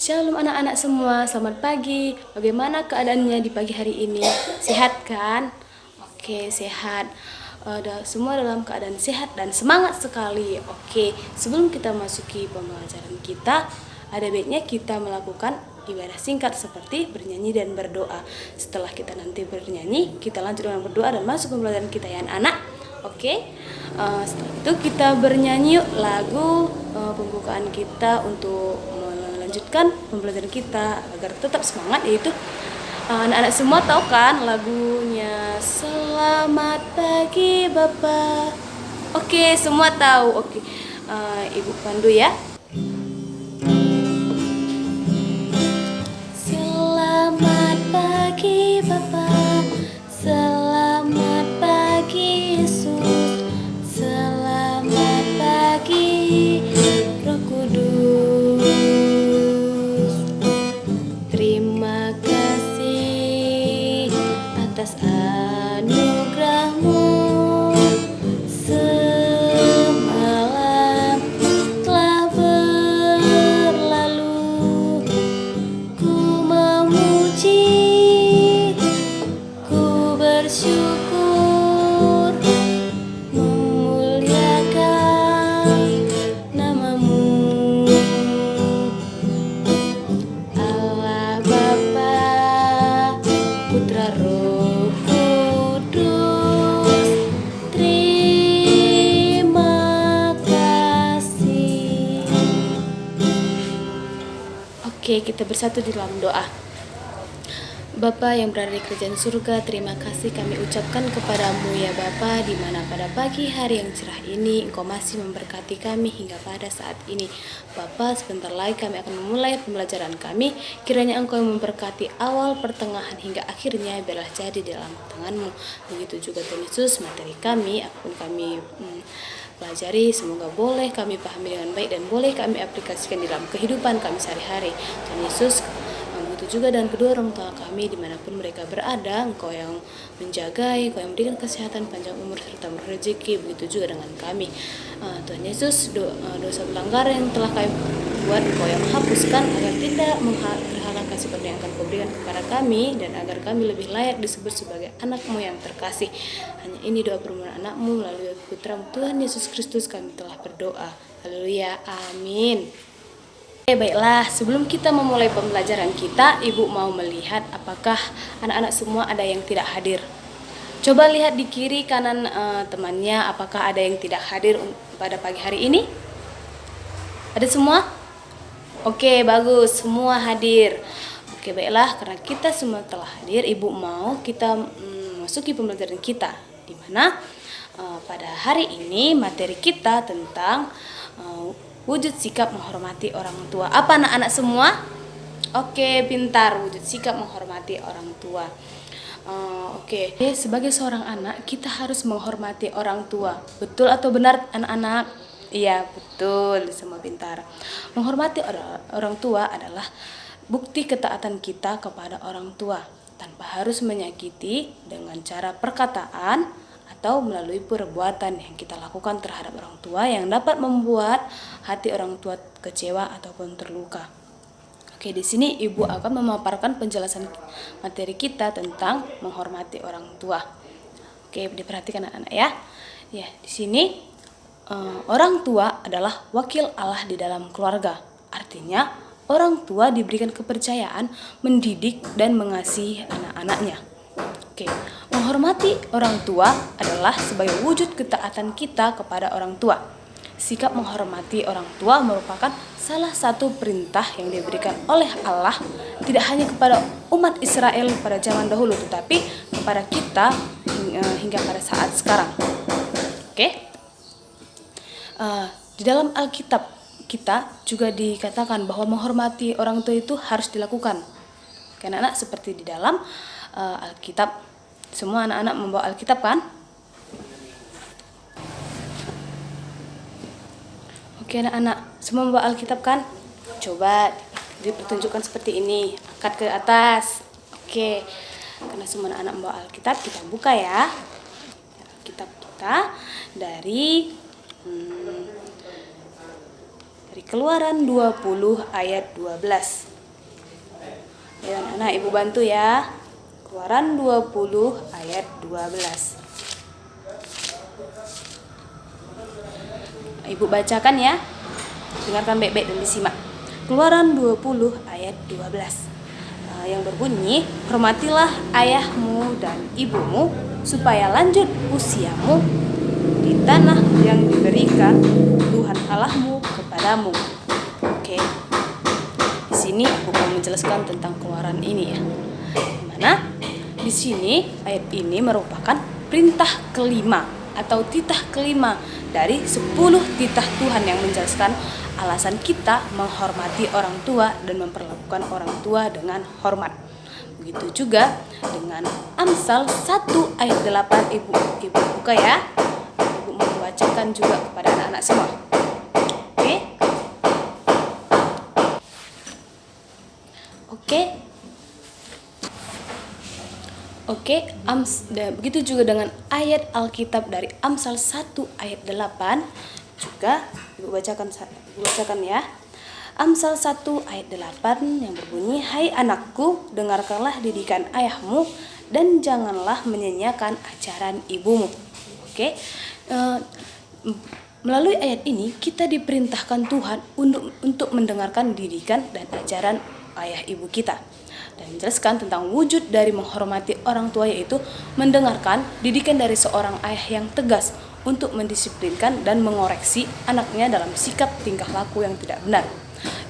Shalom anak-anak semua, selamat pagi. Bagaimana keadaannya di pagi hari ini? Sehat kan? Oke, sehat. Semua dalam keadaan sehat dan semangat sekali. Oke, sebelum kita masuki pembelajaran kita, ada baiknya kita melakukan ibadah singkat seperti bernyanyi dan berdoa. Setelah kita nanti bernyanyi, kita lanjut dengan berdoa dan masuk pembelajaran kita ya anak-anak. Oke, setelah itu kita bernyanyi yuk lagu pembukaan kita untuk melanjutkan pembelajaran kita agar tetap semangat, yaitu anak-anak semua tahu kan lagunya Selamat Pagi Bapak. Oke, semua tahu. Oke, Ibu pandu ya. Selamat pagi Bapak, selamat pagi Yesus, selamat pagi Roh Kudus. Terima kasih atas anugerah-Mu. Semalam telah berlalu, ku memuji, ku bersyukur, memuliakan nama-Mu. Allah Bapa, Putra Roh Kudus, terima kasih. Oke, kita bersatu di dalam doa. Bapa yang berada di kerajaan surga, terima kasih kami ucapkan kepadamu ya Bapa, di mana pada pagi hari yang cerah ini Engkau masih memberkati kami hingga pada saat ini. Bapa, sebentar lagi kami akan memulai pembelajaran kami. Kiranya Engkau yang memberkati awal, pertengahan hingga akhirnya, biarlah jadi dalam tangan-Mu. Begitu juga Tuhan Yesus, materi kami apapun kami pelajari, semoga boleh kami pahami dengan baik dan boleh kami aplikasikan di dalam kehidupan kami sehari-hari. Tuhan Yesus, begitu juga dan kedua orang tua kami dimanapun mereka berada, Engkau yang menjagai, Engkau yang memberikan kesehatan, panjang umur serta rezeki. Begitu juga dengan kami. Tuhan Yesus, dosa pelanggaran yang telah kami buat Engkau yang hapuskan, agar tidak berhala kasih karunia yang akan Kau berikan kepada kami, dan agar kami lebih layak disebut sebagai anak-Mu yang terkasih. Hanya ini doa permohonan anak-Mu melalui Putra Tuhan Yesus Kristus kami telah berdoa. Haleluya, amin. Oke, baiklah, sebelum kita memulai pembelajaran kita, Ibu mau melihat apakah anak-anak semua ada yang tidak hadir. Coba lihat di kiri kanan temannya, apakah ada yang tidak hadir pada pagi hari ini? Ada semua? Oke, bagus, semua hadir. Oke, baiklah, karena kita semua telah hadir, Ibu mau kita masuki pembelajaran kita, di mana pada hari ini materi kita tentang wujud sikap menghormati orang tua. Apa anak-anak semua? Oke, pintar. Wujud sikap menghormati orang tua. Oke, sebagai seorang anak kita harus menghormati orang tua. Betul atau benar anak-anak? Iya, betul. Semua pintar. Menghormati orang tua adalah bukti ketaatan kita kepada orang tua tanpa harus menyakiti dengan cara perkataan atau melalui perbuatan yang kita lakukan terhadap orang tua yang dapat membuat hati orang tua kecewa ataupun terluka. Oke, di sini Ibu akan memaparkan penjelasan materi kita tentang menghormati orang tua. Oke, diperhatikan anak-anak ya. Ya, di sini orang tua adalah wakil Allah di dalam keluarga. Artinya, orang tua diberikan kepercayaan mendidik dan mengasihi anak-anaknya. Oke, menghormati orang tua adalah sebagai wujud ketaatan kita kepada orang tua. Sikap menghormati orang tua merupakan salah satu perintah yang diberikan oleh Allah tidak hanya kepada umat Israel pada zaman dahulu, tetapi kepada kita hingga pada saat sekarang. Oke, di dalam Alkitab kita juga dikatakan bahwa menghormati orang tua itu harus dilakukan. Karena anak seperti di dalam Alkitab, semua anak-anak membawa Alkitab kan? Oke anak-anak, semua membawa Alkitab kan? Coba dipertunjukkan seperti ini, angkat ke atas. Oke, karena semua anak-anak membawa Alkitab, kita buka ya. Alkitab kita dari Keluaran 20 ayat 12. Ya, anak-anak ibu bantu ya. Keluaran 20 ayat 12. Ibu bacakan ya. Dengarkan baik-baik dan disimak. Keluaran 20 ayat 12. Yang berbunyi, hormatilah ayahmu dan ibumu supaya lanjut usiamu di tanah yang diberikan Tuhan Allahmu kepadamu. Oke. Di sini ibu mau menjelaskan tentang keluaran ini ya. Dimana di sini ayat ini merupakan perintah kelima atau titah kelima dari 10 titah Tuhan yang menjelaskan alasan kita menghormati orang tua dan memperlakukan orang tua dengan hormat. Begitu juga dengan Amsal 1 ayat 8. Ibu buka ya. Ibu mau membacakan juga kepada anak-anak semua. Oke. Oke, begitu juga dengan ayat Alkitab dari Amsal 1 ayat 8 juga Ibu bacakan ya. Amsal 1 ayat 8 yang berbunyi, hai anakku, dengarkanlah didikan ayahmu dan janganlah menyanyiakan ajaran ibumu. Oke. Melalui ayat ini kita diperintahkan Tuhan untuk mendengarkan didikan dan ajaran ayah ibu kita. Dan menjelaskan tentang wujud dari menghormati orang tua, yaitu mendengarkan didikan dari seorang ayah yang tegas untuk mendisiplinkan dan mengoreksi anaknya dalam sikap tingkah laku yang tidak benar.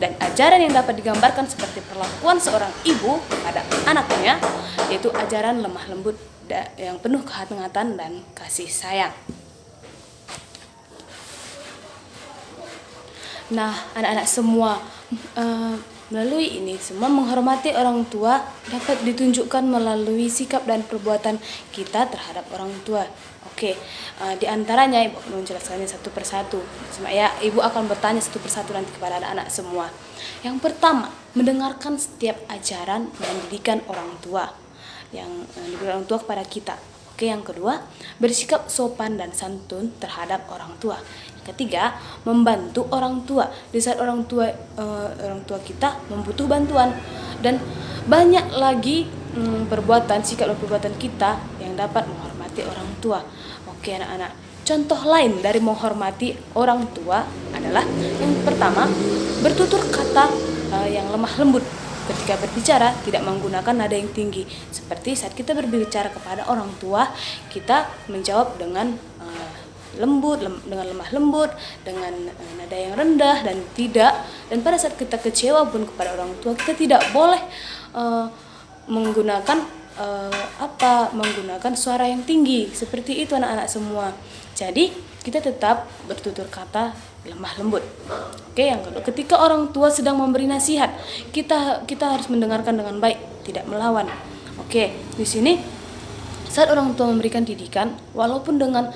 Dan ajaran yang dapat digambarkan seperti perlakuan seorang ibu pada anaknya, yaitu ajaran lemah lembut yang penuh kehangatan dan kasih sayang. Nah, anak-anak semua, melalui ini semua menghormati orang tua dapat ditunjukkan melalui sikap dan perbuatan kita terhadap orang tua. Oke, di antaranya ibu akan menjelaskannya satu persatu. Ya, ibu akan bertanya satu persatu nanti kepada anak-anak semua. Yang pertama, mendengarkan setiap ajaran dan didikan orang tua yang diberikan orang tua kepada kita. Oke, yang kedua, bersikap sopan dan santun terhadap orang tua. Ketiga, membantu orang tua di saat orang tua kita membutuh bantuan, dan banyak lagi perbuatan, sikap dan perbuatan kita yang dapat menghormati orang tua. Oke anak-anak, contoh lain dari menghormati orang tua adalah yang pertama, bertutur kata yang lemah lembut. Ketika berbicara tidak menggunakan nada yang tinggi. Seperti saat kita berbicara kepada orang tua, kita menjawab dengan dengan lemah lembut, dengan nada yang rendah dan pada saat kita kecewa pun kepada orang tua, kita tidak boleh menggunakan suara yang tinggi. Seperti itu anak-anak semua. Jadi kita tetap bertutur kata lemah lembut. Oke, yang kedua, ketika orang tua sedang memberi nasihat, kita harus mendengarkan dengan baik, tidak melawan. Oke, di sini saat orang tua memberikan didikan, walaupun dengan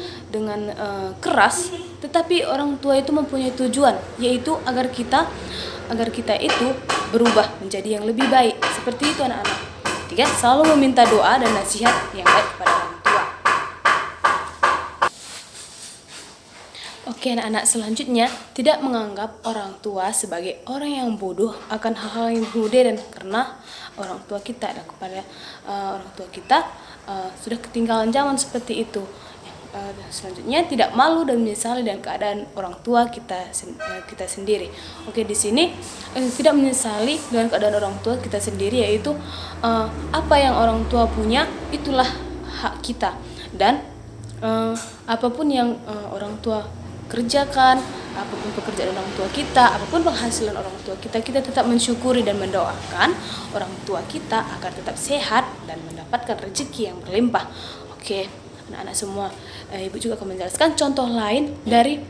keras, tetapi orang tua itu mempunyai tujuan, yaitu agar kita itu berubah menjadi yang lebih baik. Seperti itu anak-anak. Tiga, selalu meminta doa dan nasihat yang baik kepada orang tua. Oke anak-anak, selanjutnya, tidak menganggap orang tua sebagai orang yang bodoh akan hal-hal yang mudah, dan karena orang tua kita dan kepada orang tua kita sudah ketinggalan zaman seperti itu. Selanjutnya, tidak malu dan menyesali dengan keadaan orang tua kita sendiri. Oke, di sini tidak menyesali dengan keadaan orang tua kita sendiri, yaitu apa yang orang tua punya itulah hak kita, dan apapun yang orang tua kerjakan, apapun pekerjaan orang tua kita, apapun penghasilan orang tua kita, kita tetap mensyukuri dan mendoakan orang tua kita agar tetap sehat dan mendapatkan rezeki yang berlimpah. Oke, anak-anak semua, ibu juga akan menjelaskan contoh lain dari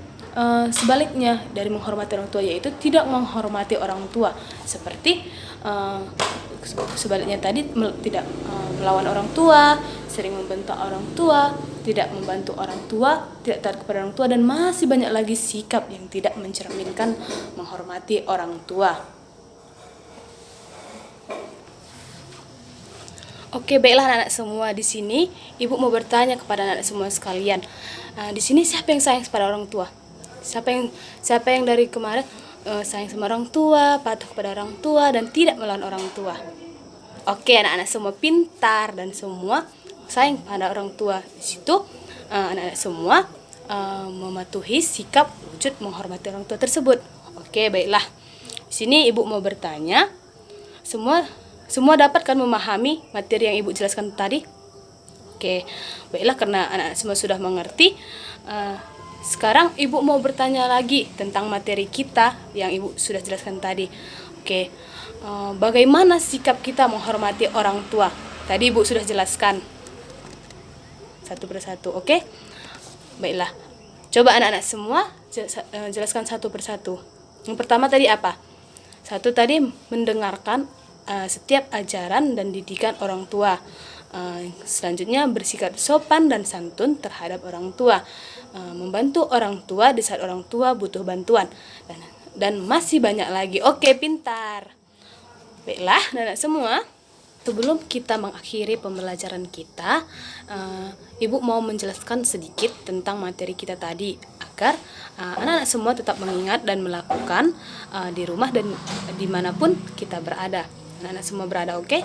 sebaliknya dari menghormati orang tua, yaitu tidak menghormati orang tua. Seperti sebaliknya tadi, tidak melawan orang tua, sering membentak orang tua, tidak membantu orang tua, tidak taat kepada orang tua, dan masih banyak lagi sikap yang tidak mencerminkan menghormati orang tua. Oke, baiklah anak-anak semua, di sini ibu mau bertanya kepada anak-anak semua sekalian. Di sini siapa yang sayang kepada orang tua? Siapa yang dari kemarin sayang sama orang tua, patuh kepada orang tua, dan tidak melawan orang tua? Oke, anak-anak semua pintar dan semua sayang pada orang tua. Di situ anak-anak semua mematuhi sikap wujud menghormati orang tua tersebut. Oke, baiklah. Di sini ibu mau bertanya, semua dapatkan memahami materi yang ibu jelaskan tadi? Oke, baiklah, karena anak-anak semua sudah mengerti. Sekarang ibu mau bertanya lagi tentang materi kita yang ibu sudah jelaskan tadi. Oke, bagaimana sikap kita menghormati orang tua? Tadi ibu sudah jelaskan satu persatu. Oke, baiklah. Coba anak-anak semua jelaskan satu persatu. Yang pertama tadi apa? Satu tadi mendengarkan setiap ajaran dan didikan orang tua. Selanjutnya bersikap sopan dan santun terhadap orang tua, membantu orang tua di saat orang tua butuh bantuan, dan masih banyak lagi. Oke, pintar. Baiklah, anak-anak semua, sebelum kita mengakhiri pembelajaran kita, ibu mau menjelaskan sedikit tentang materi kita tadi agar anak-anak semua tetap mengingat dan melakukan di rumah dan dimanapun kita berada. Anak-anak semua berada, oke?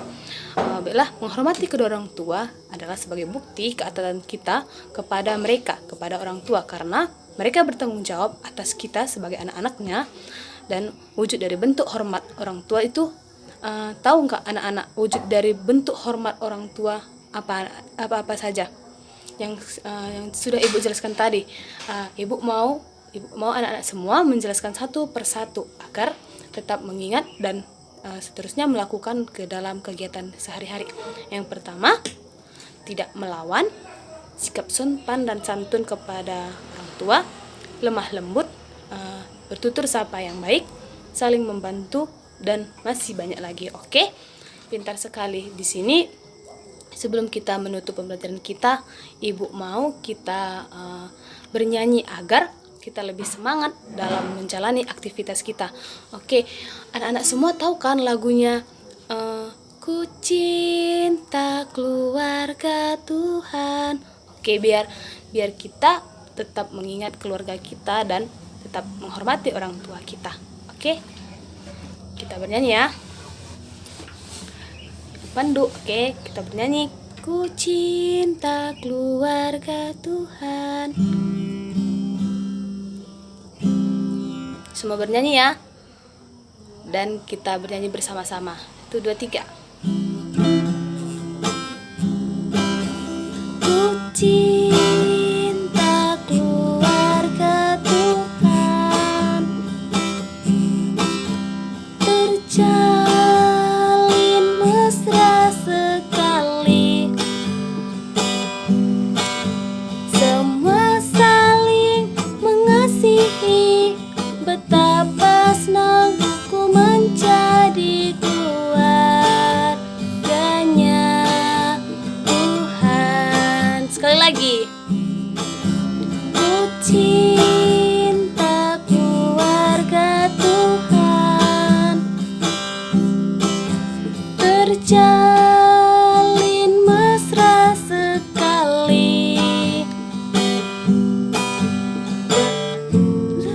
Baiklah, menghormati kedua orang tua adalah sebagai bukti keataatan kita kepada mereka, kepada orang tua, karena mereka bertanggung jawab atas kita sebagai anak-anaknya. Dan wujud dari bentuk hormat orang tua itu, tahu nggak anak-anak wujud dari bentuk hormat orang tua apa saja yang sudah ibu jelaskan tadi? Ibu mau anak-anak semua menjelaskan satu persatu agar tetap mengingat dan seterusnya melakukan ke dalam kegiatan sehari-hari. Yang pertama, tidak melawan, sikap sopan dan santun kepada orang tua, lemah lembut, bertutur sapa yang baik, saling membantu, dan masih banyak lagi. Oke, pintar sekali. Di sini sebelum kita menutup pembelajaran kita, ibu mau kita bernyanyi agar kita lebih semangat dalam menjalani aktivitas kita. Oke, anak-anak semua tahu kan lagunya Ku Cinta Keluarga Tuhan. Oke, biar kita tetap mengingat keluarga kita dan tetap menghormati orang tua kita. Oke, kita bernyanyi ya. Pandu, oke, kita bernyanyi Ku cinta keluarga Tuhan. Semua bernyanyi ya. Dan kita bernyanyi bersama-sama. 1, 2, 3. Ku cinta keluarga Tuhan, terjalin mesra sekali, semua saling mengasihi. Betapa senang ku menjadi keluarganya Tuhan. Sekali lagi. Ku cinta keluarga Tuhan, terjalin mesra sekali,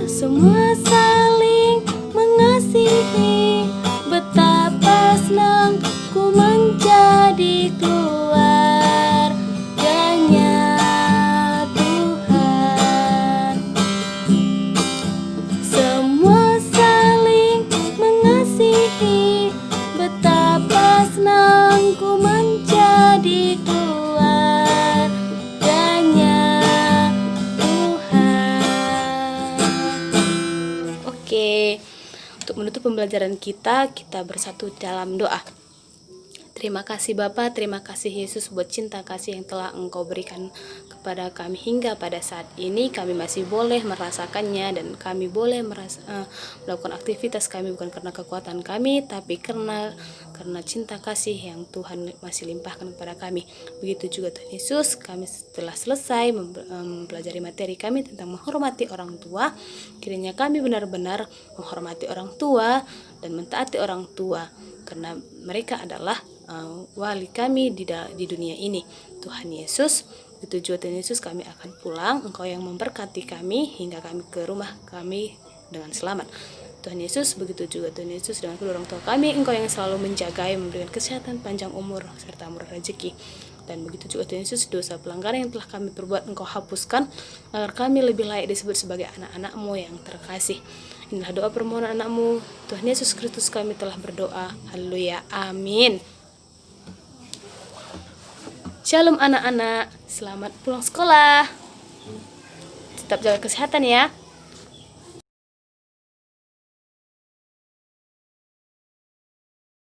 semua saling mengasihi. Betapa senang ku menjadi keluarganya Tuhan. Semua saling mengasihi. Betapa senang ku menjadi keluarganya Tuhan. Oke, untuk menutup pembelajaran kita bersatu dalam doa. Terima kasih Bapa, terima kasih Yesus buat cinta kasih yang telah Engkau berikan kepada kami hingga pada saat ini. Kami masih boleh merasakannya dan kami boleh melakukan aktivitas kami bukan karena kekuatan kami, tapi karena cinta kasih yang Tuhan masih limpahkan kepada kami. Begitu juga Tuhan Yesus, kami telah selesai mempelajari materi kami tentang menghormati orang tua. Kiranya kami benar-benar menghormati orang tua dan mentaati orang tua, karena mereka adalah wali kami di dunia ini. Tuhan Yesus, begitu juga Tuhan Yesus, kami akan pulang. Engkau yang memberkati kami hingga kami ke rumah kami dengan selamat. Tuhan Yesus, begitu juga Tuhan Yesus dengan kedua orang tua kami. Engkau yang selalu menjaga, yang memberikan kesehatan, panjang umur, serta murah rezeki. Dan begitu juga Tuhan Yesus, dosa pelanggaran yang telah kami perbuat Engkau hapuskan, agar kami lebih layak disebut sebagai anak-anak-Mu yang terkasih. Inilah doa permohonan anak-Mu, Tuhan Yesus Kristus, kami telah berdoa. Haleluya, amin. Shalom anak-anak, selamat pulang sekolah. Tetap jaga kesehatan ya.